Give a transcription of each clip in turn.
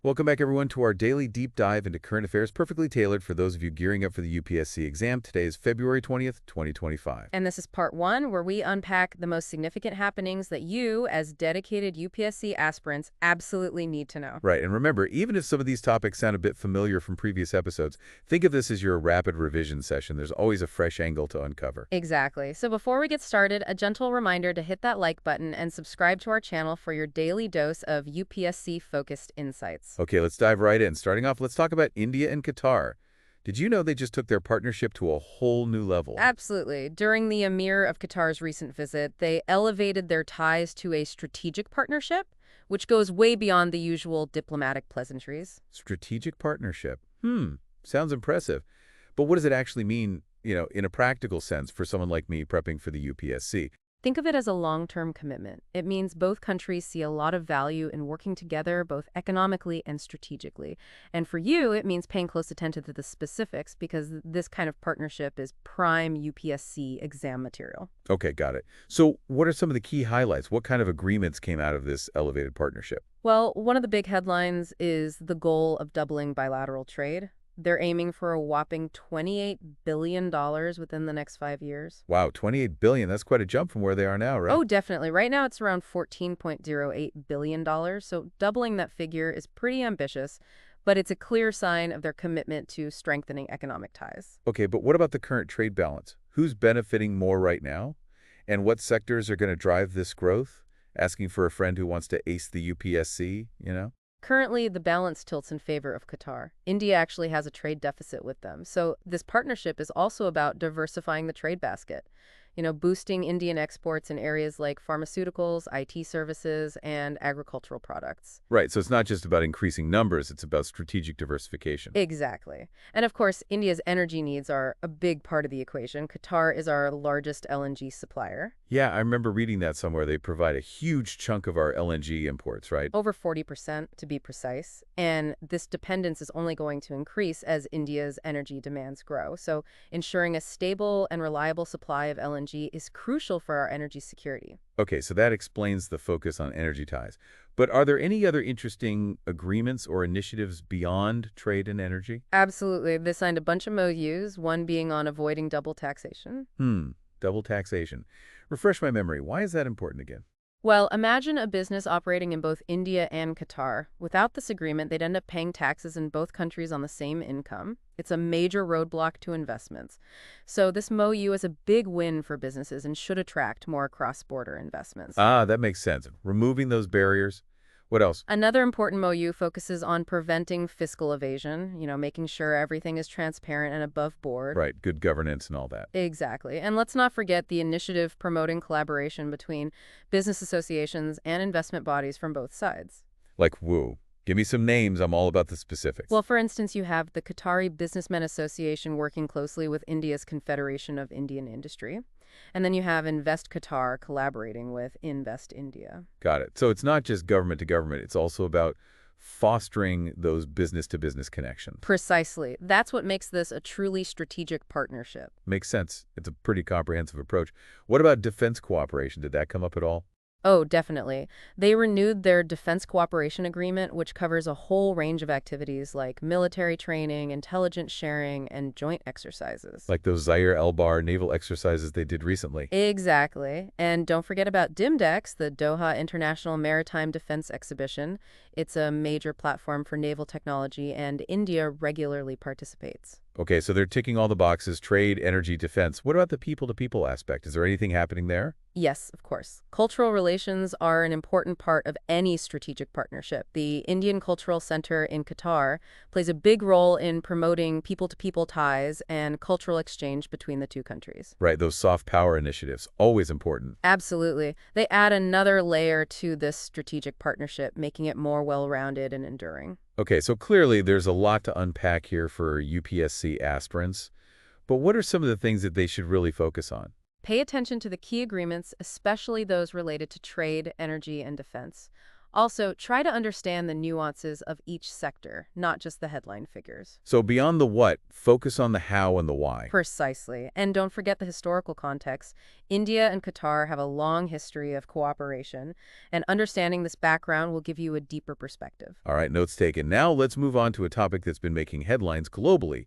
Welcome back, everyone, to our daily deep dive into current affairs, perfectly tailored for those of you gearing up for the UPSC exam. Today is February 20th, 2025. And this is part one, where we unpack the most significant happenings that you, as dedicated UPSC aspirants, absolutely need to know. Right, and remember, even if some of these topics sound a bit familiar from previous episodes, think of this as your rapid revision session. There's always a fresh angle to uncover. Exactly. So before we get started, a gentle reminder to hit that like button and subscribe to our channel for your daily dose of UPSC-focused insights. Okay, let's dive right in. Starting off, let's talk about India and Qatar. Did you know they just took their partnership to a whole new level? Absolutely. During the Emir of Qatar's recent visit, they elevated their ties to a strategic partnership, which goes way beyond the usual diplomatic pleasantries. Strategic partnership. Sounds impressive. But what does it actually mean, in a practical sense for someone like me prepping for the UPSC? Think of it as a long-term commitment. It means both countries see a lot of value in working together, both economically and strategically. And for you, it means paying close attention to the specifics, because this kind of partnership is prime UPSC exam material. Okay, got it. So what are some of the key highlights? What kind of agreements came out of this elevated partnership? Well, one of the big headlines is the goal of doubling bilateral trade. They're aiming for a whopping $28 billion within the next 5 years. Wow, $28 billion. That's quite a jump from where they are now, right? Oh, definitely. Right now, it's around $14.08 billion. So doubling that figure is pretty ambitious, but it's a clear sign of their commitment to strengthening economic ties. Okay, but what about the current trade balance? Who's benefiting more right now? And what sectors are going to drive this growth? Asking for a friend who wants to ace the UPSC. Currently, the balance tilts in favor of Qatar. India actually has a trade deficit with them. So this partnership is also about diversifying the trade basket, boosting Indian exports in areas like pharmaceuticals, IT services, and agricultural products. Right, so it's not just about increasing numbers, it's about strategic diversification. Exactly. And of course, India's energy needs are a big part of the equation. Qatar is our largest LNG supplier. Yeah, I remember reading that somewhere. They provide a huge chunk of our LNG imports, right? Over 40% to be precise. And this dependence is only going to increase as India's energy demands grow. So ensuring a stable and reliable supply of LNG is crucial for our energy security. Okay, so that explains the focus on energy ties. But are there any other interesting agreements or initiatives beyond trade and energy? Absolutely. They signed a bunch of MOUs, one being on avoiding double taxation. Double taxation. Refresh my memory. Why is that important again? Well, imagine a business operating in both India and Qatar. Without this agreement, they'd end up paying taxes in both countries on the same income. It's a major roadblock to investments. So this MOU is a big win for businesses and should attract more cross-border investments. Ah, that makes sense. Removing those barriers. What else? Another important MOU focuses on preventing fiscal evasion, making sure everything is transparent and above board. Right, good governance and all that. Exactly. And let's not forget the initiative promoting collaboration between business associations and investment bodies from both sides. Like, woo. Give me some names. I'm all about the specifics. Well, for instance, you have the Qatari Businessmen Association working closely with India's Confederation of Indian Industry. And then you have Invest Qatar collaborating with Invest India. Got it. So it's not just government to government. It's also about fostering those business-to-business connections. Precisely. That's what makes this a truly strategic partnership. Makes sense. It's a pretty comprehensive approach. What about defense cooperation? Did that come up at all? Oh, definitely. They renewed their defense cooperation agreement, which covers a whole range of activities like military training, intelligence sharing, and joint exercises. Like those Zaire Elbar naval exercises they did recently. Exactly. And don't forget about DIMDEX, the Doha International Maritime Defense Exhibition. It's a major platform for naval technology, and India regularly participates. Okay, so they're ticking all the boxes: trade, energy, defense. What about the people-to-people aspect? Is there anything happening there? Yes, of course. Cultural relations are an important part of any strategic partnership. The Indian Cultural Center in Qatar plays a big role in promoting people-to-people ties and cultural exchange between the two countries. Right, those soft power initiatives, always important. Absolutely. They add another layer to this strategic partnership, making it more well-rounded and enduring. Okay, so clearly there's a lot to unpack here for UPSC aspirants. But what are some of the things that they should really focus on? Pay attention to the key agreements, especially those related to trade, energy, and defense. Also, try to understand the nuances of each sector, not just the headline figures. So beyond the what, focus on the how and the why. Precisely. And don't forget the historical context. India and Qatar have a long history of cooperation, and understanding this background will give you a deeper perspective. All right, notes taken. Now let's move on to a topic that's been making headlines globally: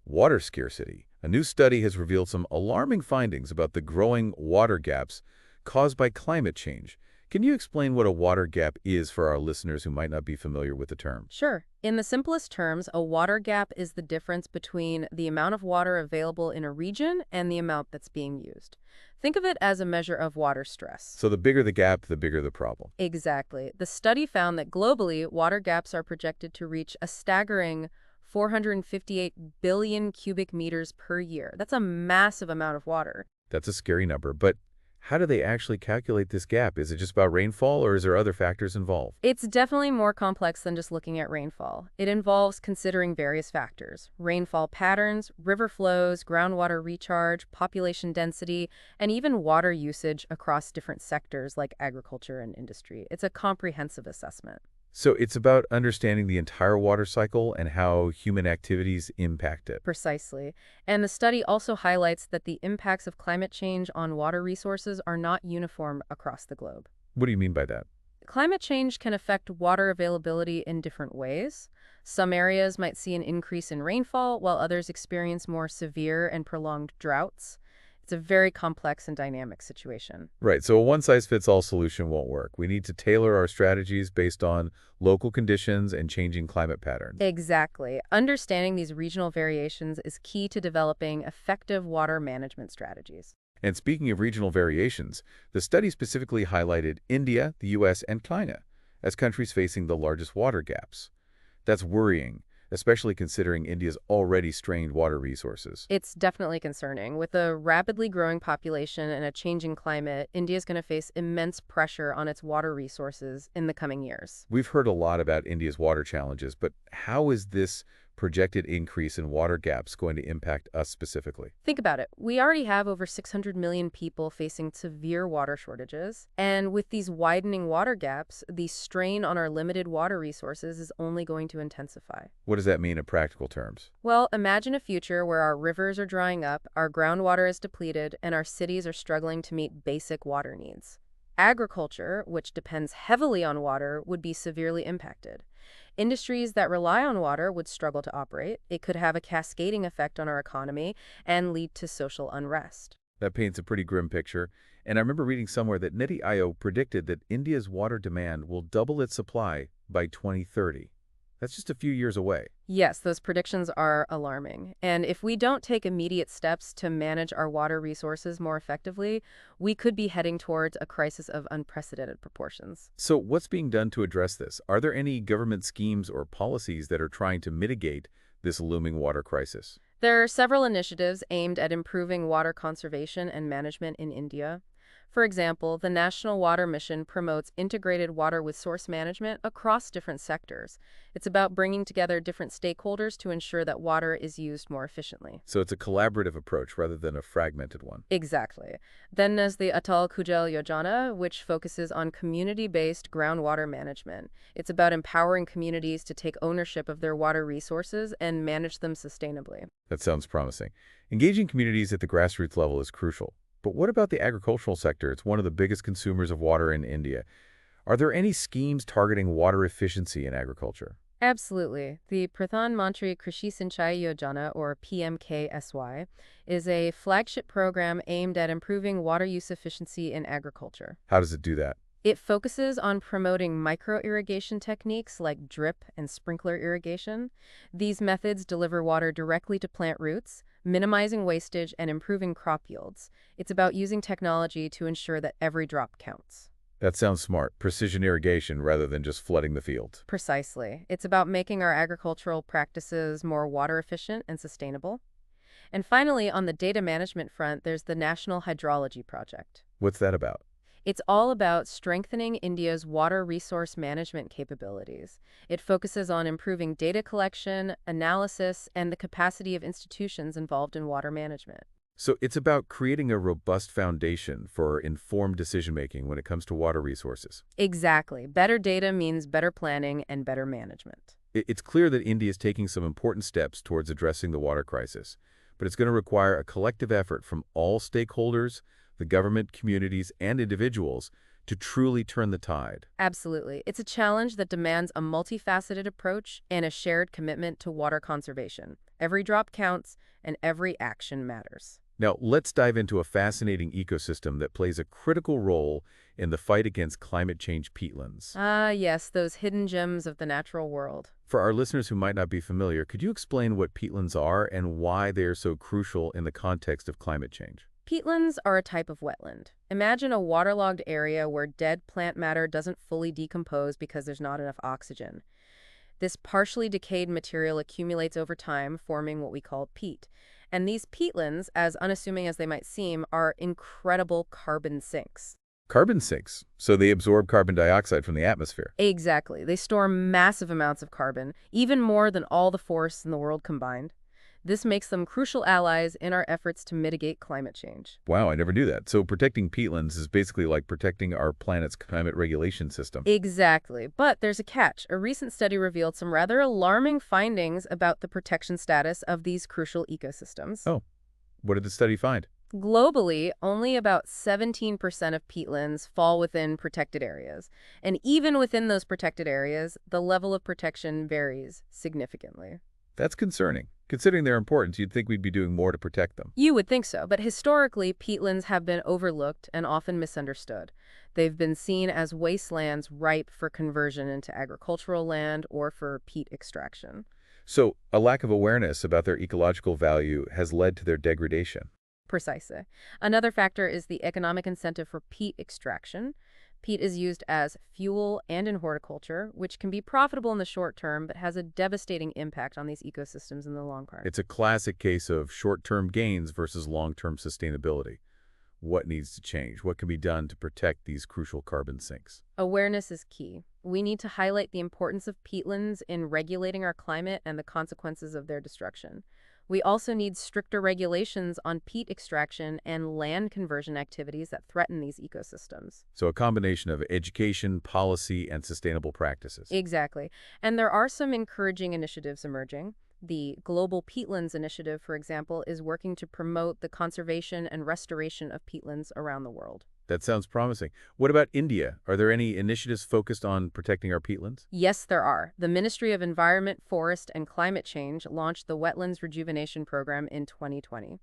water scarcity. A new study has revealed some alarming findings about the growing water gaps caused by climate change. Can you explain what a water gap is for our listeners who might not be familiar with the term? Sure. In the simplest terms, a water gap is the difference between the amount of water available in a region and the amount that's being used. Think of it as a measure of water stress. So the bigger the gap, the bigger the problem. Exactly. The study found that globally, water gaps are projected to reach a staggering 458 billion cubic meters per year. That's a massive amount of water. That's a scary number, but how do they actually calculate this gap? Is it just about rainfall, or is there other factors involved? It's definitely more complex than just looking at rainfall. It involves considering various factors: rainfall patterns, river flows, groundwater recharge, population density, and even water usage across different sectors like agriculture and industry. It's a comprehensive assessment. So it's about understanding the entire water cycle and how human activities impact it. Precisely. And the study also highlights that the impacts of climate change on water resources are not uniform across the globe. What do you mean by that? Climate change can affect water availability in different ways. Some areas might see an increase in rainfall, while others experience more severe and prolonged droughts. It's a very complex and dynamic situation. Right, so a one-size-fits-all solution won't work. We need to tailor our strategies based on local conditions and changing climate patterns. Exactly. Understanding these regional variations is key to developing effective water management strategies. And speaking of regional variations, the study specifically highlighted India, the US, and China as countries facing the largest water gaps. That's worrying, especially considering India's already strained water resources. It's definitely concerning. With a rapidly growing population and a changing climate, India is going to face immense pressure on its water resources in the coming years. We've heard a lot about India's water challenges, but how is this projected increase in water gaps going to impact us specifically? Think about it. We already have over 600 million people facing severe water shortages. And with these widening water gaps, the strain on our limited water resources is only going to intensify. What does that mean in practical terms? Well, imagine a future where our rivers are drying up, our groundwater is depleted, and our cities are struggling to meet basic water needs. Agriculture, which depends heavily on water, would be severely impacted. Industries that rely on water would struggle to operate. It could have a cascading effect on our economy and lead to social unrest. That paints a pretty grim picture. And I remember reading somewhere that NITI predicted that India's water demand will double its supply by 2030. That's just a few years away. Yes, those predictions are alarming. And if we don't take immediate steps to manage our water resources more effectively, we could be heading towards a crisis of unprecedented proportions. So what's being done to address this? Are there any government schemes or policies that are trying to mitigate this looming water crisis? There are several initiatives aimed at improving water conservation and management in India. For example, the National Water Mission promotes integrated water with source management across different sectors. It's about bringing together different stakeholders to ensure that water is used more efficiently. So it's a collaborative approach rather than a fragmented one. Exactly. Then there's the Atal Kujal Yojana, which focuses on community-based groundwater management. It's about empowering communities to take ownership of their water resources and manage them sustainably. That sounds promising. Engaging communities at the grassroots level is crucial. But what about the agricultural sector? It's one of the biggest consumers of water in India. Are there any schemes targeting water efficiency in agriculture? Absolutely. The Pradhan Mantri Krishi Sinchai Yojana, or PMKSY, is a flagship program aimed at improving water use efficiency in agriculture. How does it do that? It focuses on promoting micro-irrigation techniques like drip and sprinkler irrigation. These methods deliver water directly to plant roots, minimizing wastage and improving crop yields. It's about using technology to ensure that every drop counts. That sounds smart. Precision irrigation rather than just flooding the field. Precisely. It's about making our agricultural practices more water efficient and sustainable. And finally, on the data management front, there's the National Hydrology Project. What's that about? It's all about strengthening India's water resource management capabilities. It focuses on improving data collection, analysis, and the capacity of institutions involved in water management. So it's about creating a robust foundation for informed decision-making when it comes to water resources. Exactly. Better data means better planning and better management. It's clear that India is taking some important steps towards addressing the water crisis, but it's going to require a collective effort from all stakeholders, the government, communities, and individuals to truly turn the tide. Absolutely. It's a challenge that demands a multifaceted approach and a shared commitment to water conservation. Every drop counts, and every action matters. Now, let's dive into a fascinating ecosystem that plays a critical role in the fight against climate change peatlands. Ah, yes, those hidden gems of the natural world. For our listeners who might not be familiar, could you explain what peatlands are and why they are so crucial in the context of climate change? Peatlands are a type of wetland. Imagine a waterlogged area where dead plant matter doesn't fully decompose because there's not enough oxygen. This partially decayed material accumulates over time, forming what we call peat. And these peatlands, as unassuming as they might seem, are incredible carbon sinks. Carbon sinks, so they absorb carbon dioxide from the atmosphere. Exactly. They store massive amounts of carbon, even more than all the forests in the world combined. This makes them crucial allies in our efforts to mitigate climate change. Wow, I never knew that. So protecting peatlands is basically like protecting our planet's climate regulation system. Exactly. But there's a catch. A recent study revealed some rather alarming findings about the protection status of these crucial ecosystems. Oh, what did the study find? Globally, only about 17% of peatlands fall within protected areas. And even within those protected areas, the level of protection varies significantly. That's concerning. Considering their importance, you'd think we'd be doing more to protect them. You would think so, but historically, peatlands have been overlooked and often misunderstood. They've been seen as wastelands ripe for conversion into agricultural land or for peat extraction. So a lack of awareness about their ecological value has led to their degradation. Precisely. Another factor is the economic incentive for peat extraction. Peat is used as fuel and in horticulture, which can be profitable in the short term, but has a devastating impact on these ecosystems in the long run. It's a classic case of short-term gains versus long-term sustainability. What needs to change? What can be done to protect these crucial carbon sinks? Awareness is key. We need to highlight the importance of peatlands in regulating our climate and the consequences of their destruction. We also need stricter regulations on peat extraction and land conversion activities that threaten these ecosystems. So a combination of education, policy, and sustainable practices. Exactly. And there are some encouraging initiatives emerging. The Global Peatlands Initiative, for example, is working to promote the conservation and restoration of peatlands around the world. That sounds promising. What about India? Are there any initiatives focused on protecting our peatlands? Yes, there are. The Ministry of Environment, Forest, and Climate Change launched the Wetlands Rejuvenation Program in 2020.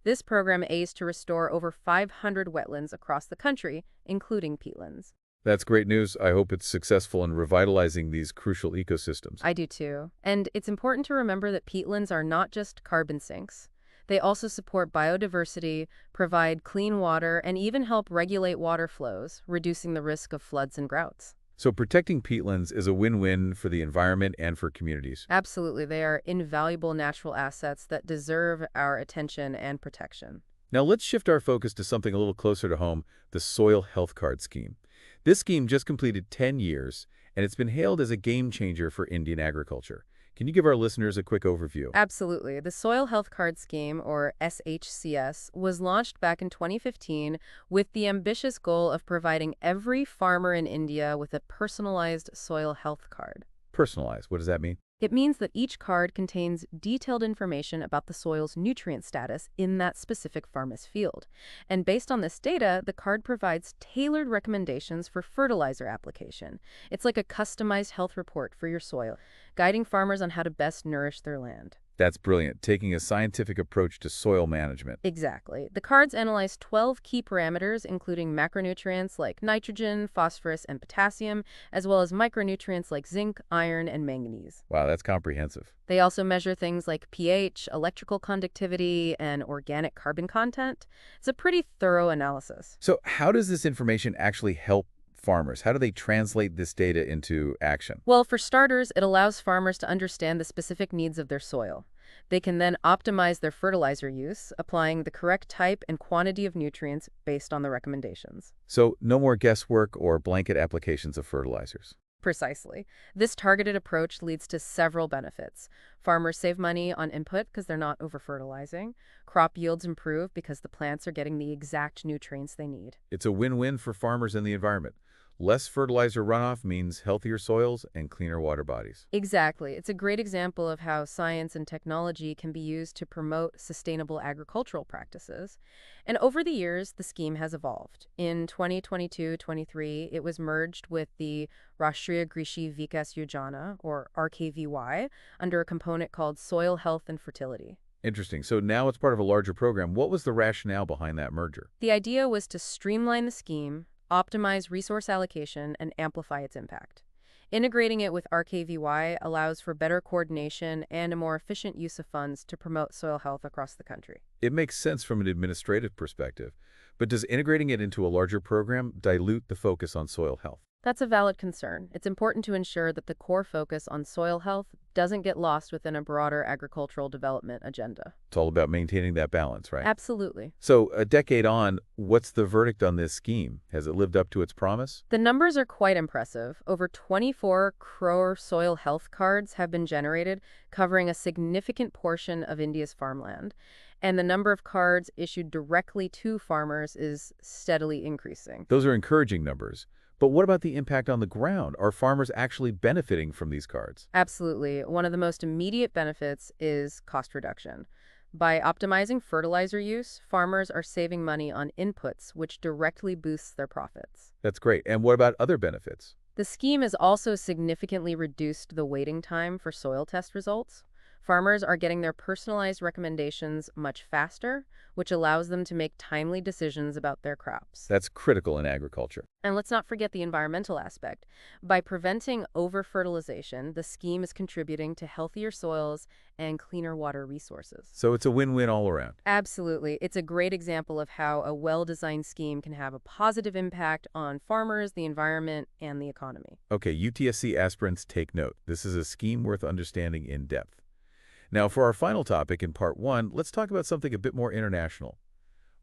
This program aims to restore over 500 wetlands across the country, including peatlands. That's great news. I hope it's successful in revitalizing these crucial ecosystems. I do too. And it's important to remember that peatlands are not just carbon sinks. They also support biodiversity, provide clean water, and even help regulate water flows, reducing the risk of floods and droughts. So protecting peatlands is a win-win for the environment and for communities. Absolutely. They are invaluable natural assets that deserve our attention and protection. Now let's shift our focus to something a little closer to home, the Soil Health Card Scheme. This scheme just completed 10 years, and it's been hailed as a game changer for Indian agriculture. Can you give our listeners a quick overview? Absolutely. The Soil Health Card Scheme, or SHCS, was launched back in 2015 with the ambitious goal of providing every farmer in India with a personalized soil health card. Personalized, what does that mean? It means that each card contains detailed information about the soil's nutrient status in that specific farmer's field. And based on this data, the card provides tailored recommendations for fertilizer application. It's like a customized health report for your soil, guiding farmers on how to best nourish their land. That's brilliant, taking a scientific approach to soil management. Exactly. The cards analyze 12 key parameters, including macronutrients like nitrogen, phosphorus, and potassium, as well as micronutrients like zinc, iron, and manganese. Wow, that's comprehensive. They also measure things like pH, electrical conductivity, and organic carbon content. It's a pretty thorough analysis. So how does this information actually help farmers? How do they translate this data into action? Well, for starters, it allows farmers to understand the specific needs of their soil. They can then optimize their fertilizer use, applying the correct type and quantity of nutrients based on the recommendations. So no more guesswork or blanket applications of fertilizers. Precisely. This targeted approach leads to several benefits. Farmers save money on input because they're not over-fertilizing. Crop yields improve because the plants are getting the exact nutrients they need. It's a win-win for farmers and the environment. Less fertilizer runoff means healthier soils and cleaner water bodies. Exactly. It's a great example of how science and technology can be used to promote sustainable agricultural practices. And over the years, the scheme has evolved. In 2022-23, it was merged with the Rashtriya Krishi Vikas Yojana, or RKVY, under a component called Soil Health and Fertility. Interesting. So now it's part of a larger program. What was the rationale behind that merger? The idea was to streamline the scheme, optimize resource allocation, and amplify its impact. Integrating it with RKVY allows for better coordination and a more efficient use of funds to promote soil health across the country. It makes sense from an administrative perspective, but does integrating it into a larger program dilute the focus on soil health? That's a valid concern. It's important to ensure that the core focus on soil health doesn't get lost within a broader agricultural development agenda. It's all about maintaining that balance, right? Absolutely. So a decade on, what's the verdict on this scheme? Has it lived up to its promise? The numbers are quite impressive. Over 24 crore soil health cards have been generated, covering a significant portion of India's farmland. And the number of cards issued directly to farmers is steadily increasing. Those are encouraging numbers. But what about the impact on the ground? Are farmers actually benefiting from these cards? Absolutely. One of the most immediate benefits is cost reduction. By optimizing fertilizer use, farmers are saving money on inputs, which directly boosts their profits. That's great. And what about other benefits? The scheme has also significantly reduced the waiting time for soil test results. Farmers are getting their personalized recommendations much faster, which allows them to make timely decisions about their crops. That's critical in agriculture. And let's not forget the environmental aspect. By preventing over-fertilization, the scheme is contributing to healthier soils and cleaner water resources. So it's a win-win all around. Absolutely. It's a great example of how a well-designed scheme can have a positive impact on farmers, the environment, and the economy. Okay, UTSC aspirants, take note. This is a scheme worth understanding in depth. Now, for our final topic in Part 1, let's talk about something a bit more international.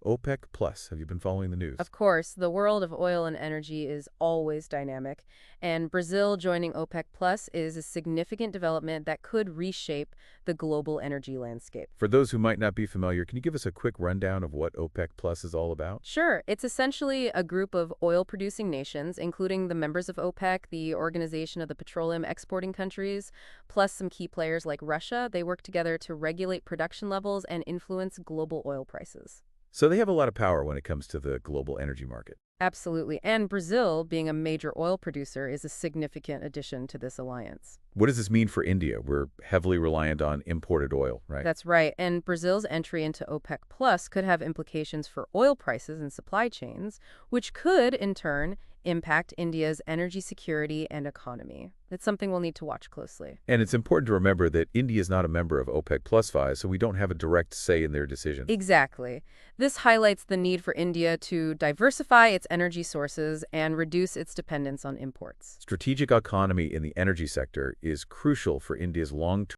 OPEC Plus. Have you been following the news? Of course, the world of oil and energy is always dynamic, and Brazil joining OPEC Plus is a significant development that could reshape the global energy landscape. For those who might not be familiar, can you give us a quick rundown of what OPEC Plus is all about? Sure. It's essentially a group of oil-producing nations, including the members of OPEC, the Organization of the Petroleum Exporting Countries, plus some key players like Russia. They work together to regulate production levels and influence global oil prices. So they have a lot of power when it comes to the global energy market. Absolutely. And Brazil, being a major oil producer, is a significant addition to this alliance. What does this mean for India? We're heavily reliant on imported oil, right? That's right. And Brazil's entry into OPEC Plus could have implications for oil prices and supply chains, which could, in turn, impact India's energy security and economy. It's something we'll need to watch closely. And it's important to remember that India is not a member of OPEC Plus 5, so we don't have a direct say in their decision. Exactly. This highlights the need for India to diversify its energy sources and reduce its dependence on imports. Strategic autonomy in the energy sector is crucial for India's long-term